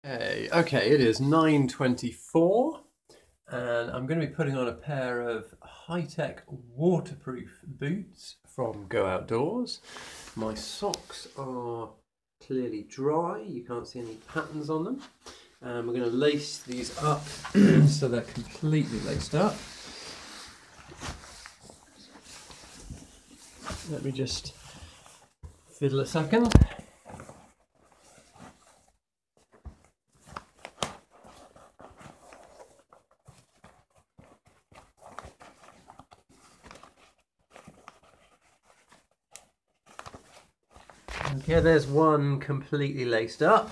Hey, okay, it is 9:24 and I'm going to be putting on a pair of Hi-Tec waterproof boots from Go Outdoors. My socks are clearly dry, you can't see any patterns on them. And we're going to lace these up so they're completely laced up. Let me just fiddle a second. Okay, there's one completely laced up.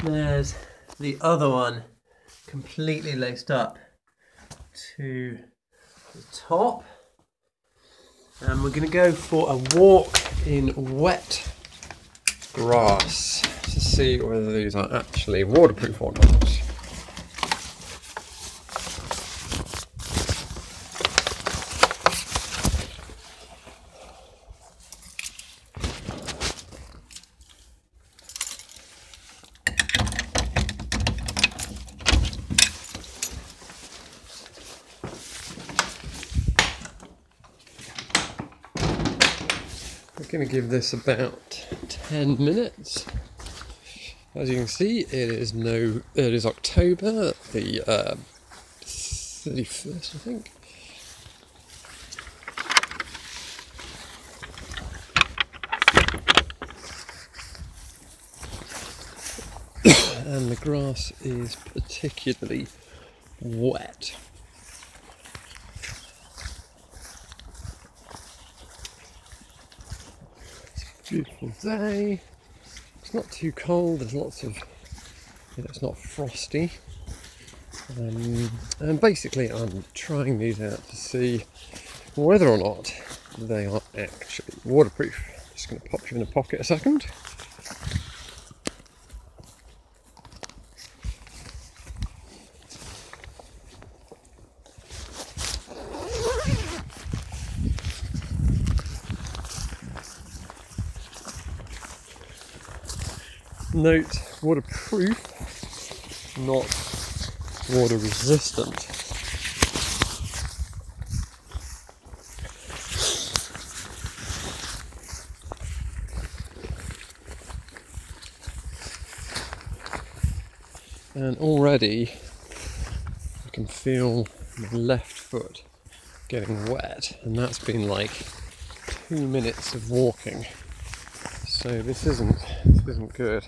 There's the other one completely laced up to the top. And we're going to go for a walk in wet grass to see whether these are actually waterproof or not. We're going to give this about 10 minutes. As you can see, it is October the 31st, I think. And the grass is particularly wet. It's a beautiful day. It's not too cold, there's lots of, it's not frosty. And basically I'm trying these out to see whether or not they are actually waterproof. Just going to pop you in a pocket a second. Note, waterproof, not water resistant. And already I can feel my left foot getting wet, and that's been like 2 minutes of walking. So this isn't good.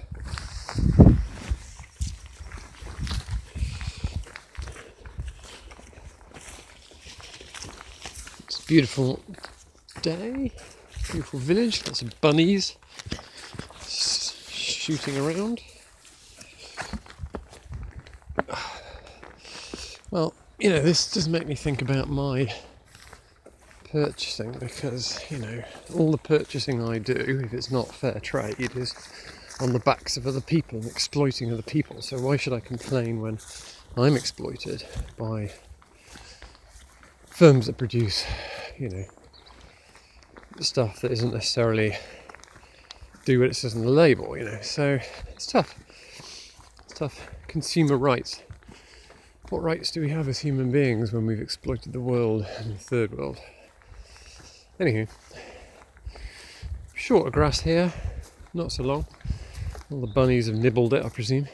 It's a beautiful day, beautiful village, lots of bunnies shooting around. Well, you know, this does make me think about my purchasing, because, you know, all the purchasing I do, if it's not fair trade, is on the backs of other people and exploiting other people. So why should I complain when I'm exploited by firms that produce, you know, stuff that isn't necessarily do what it says on the label, you know? So it's tough. It's tough. Consumer rights. What rights do we have as human beings when we've exploited the world and the third world? Anywho, shorter grass here, not so long. All the bunnies have nibbled it, I presume.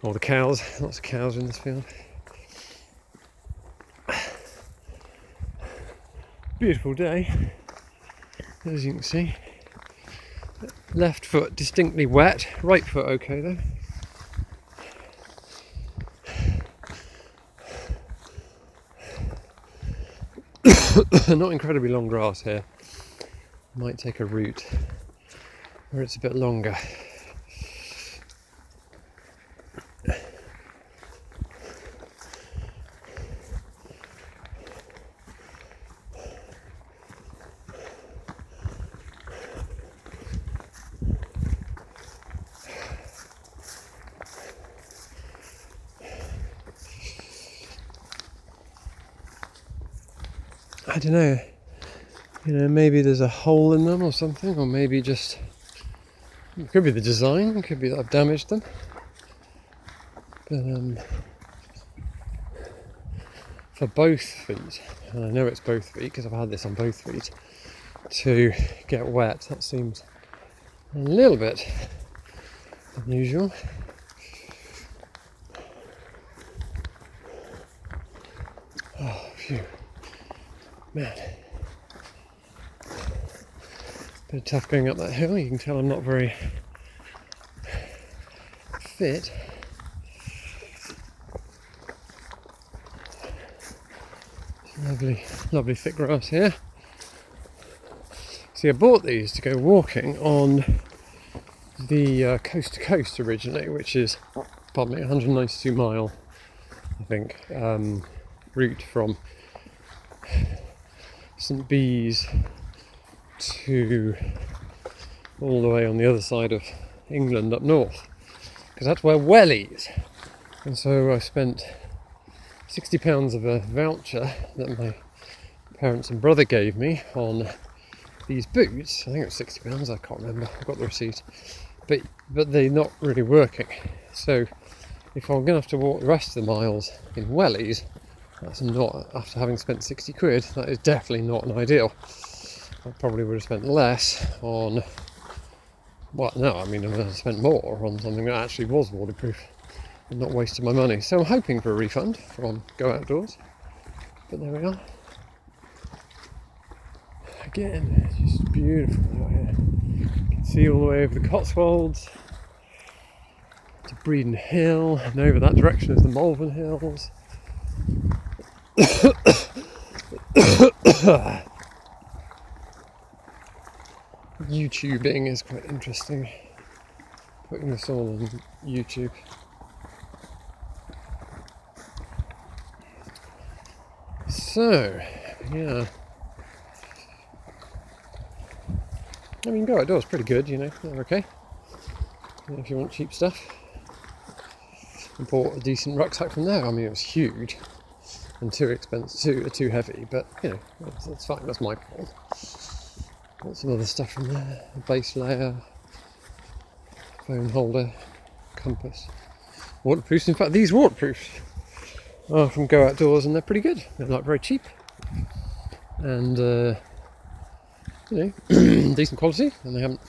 Or the cows, lots of cows in this field. Beautiful day, as you can see. Left foot distinctly wet, right foot okay though. Not incredibly long grass here. Might take a route where it's a bit longer. I don't know, you know, maybe there's a hole in them or something, or maybe just, it could be the design, it could be that I've damaged them. But for both feet, and I know it's both feet because I've had this on both feet, to get wet, that seems a little bit unusual. Oh, phew. Man. Bit tough going up that hill. You can tell I'm not very fit. Lovely, lovely thick grass here. See, I bought these to go walking on the coast to coast originally, which is, pardon me, 192 mile, I think, route from St Bees to all the way on the other side of England up north, because that's where Wellies. And so I spent £60 of a voucher that my parents and brother gave me on these boots. I think it was £60, I can't remember, I've got the receipt, but they're not really working. So if I'm going to have to walk the rest of the miles in Wellies, that's not, after having spent 60 quid, that is definitely not an ideal. I probably would have spent less on, well, no, I mean, I would have spent more on something that actually was waterproof and not wasted my money. So I'm hoping for a refund from Go Outdoors, but there we are. Again, it's just beautiful out here. You can see all the way over the Cotswolds to Breeden Hill, and over that direction is the Malvern Hills. YouTubing is quite interesting, putting this all on YouTube. So, yeah, I mean, Go Outdoors pretty good, you know, they're okay, if you want cheap stuff. I bought a decent rucksack from there. I mean, it was huge and too expensive, too heavy, but you know, that's fine, that's my fault. Got some other stuff from there, a base layer, phone holder, compass, waterproofs. In fact, these waterproofs are from Go Outdoors and they're pretty good. They're not very cheap and you know, decent quality, and they haven't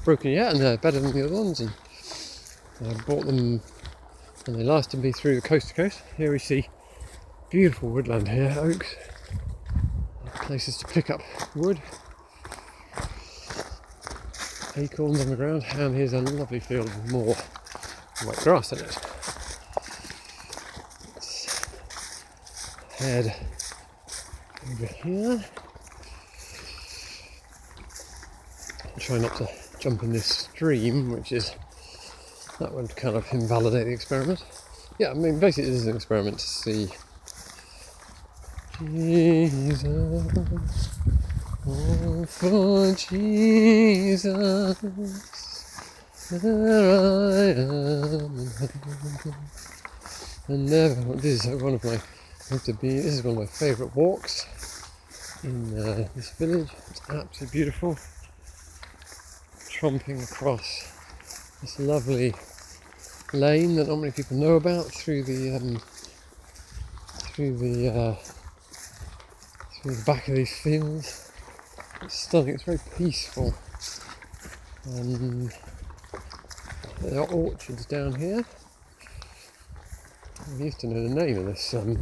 broken yet, and they're better than the other ones. And I bought them and they lasted me through the coast to coast. Here we see beautiful woodland here, oaks, places to pick up wood, acorns on the ground, and here's a lovely field with more wet grass in it. Let's head over here. Try not to jump in this stream, which is, that would kind of invalidate the experiment. Yeah, I mean, basically this is an experiment to see Jesus, oh for Jesus, there I am in heaven. And never, this is one of my, this is one of my favourite walks in this village. It's absolutely beautiful. Tromping across this lovely lane that not many people know about through the back of these fields. It's stunning. It's very peaceful. There are orchards down here. I used to know the name of this field,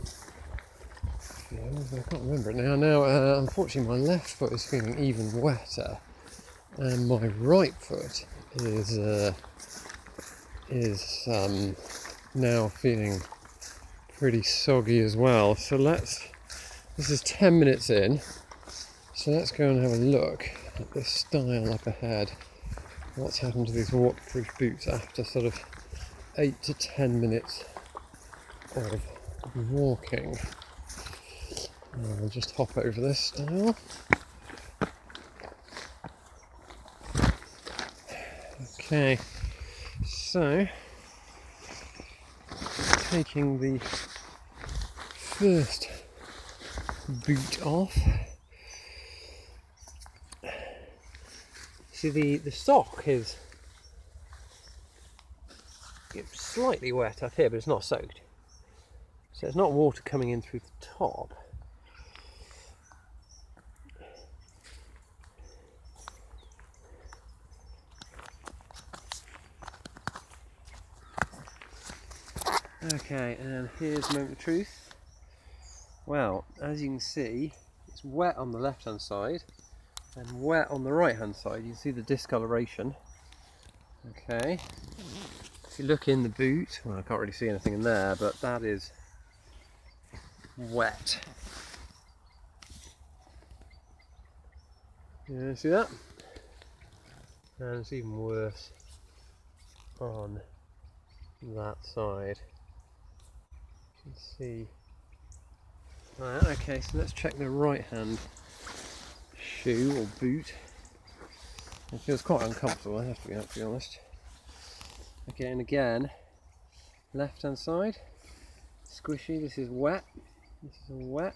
I can't remember it now. Now, unfortunately, my left foot is feeling even wetter, and my right foot is now feeling pretty soggy as well. So this is 10 minutes in, so let's go and have a look at this style up ahead. What's happened to these waterproof boots after sort of 8 to 10 minutes of walking. I'll just hop over this style. Okay, so taking the first boot off, See, the sock is slightly wet up here, but it's not soaked. So it's not water coming in through the top. Okay, and here's the moment of truth. Well, as you can see, it's wet on the left hand side and wet on the right hand side. You can see the discoloration. Okay, if you look in the boot, well, I can't really see anything in there, but that is wet. Yeah, see that? And it's even worse on that side. You can see. Right, okay, so let's check the right hand shoe or boot. It feels quite uncomfortable, I have to be honest. Okay, and again, left hand side, squishy, this is wet, this is all wet.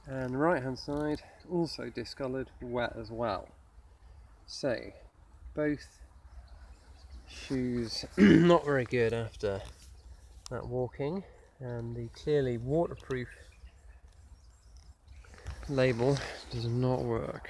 And right hand side, also discoloured, wet as well. So, both shoes not very good after that walking, and the clearly waterproof label does not work.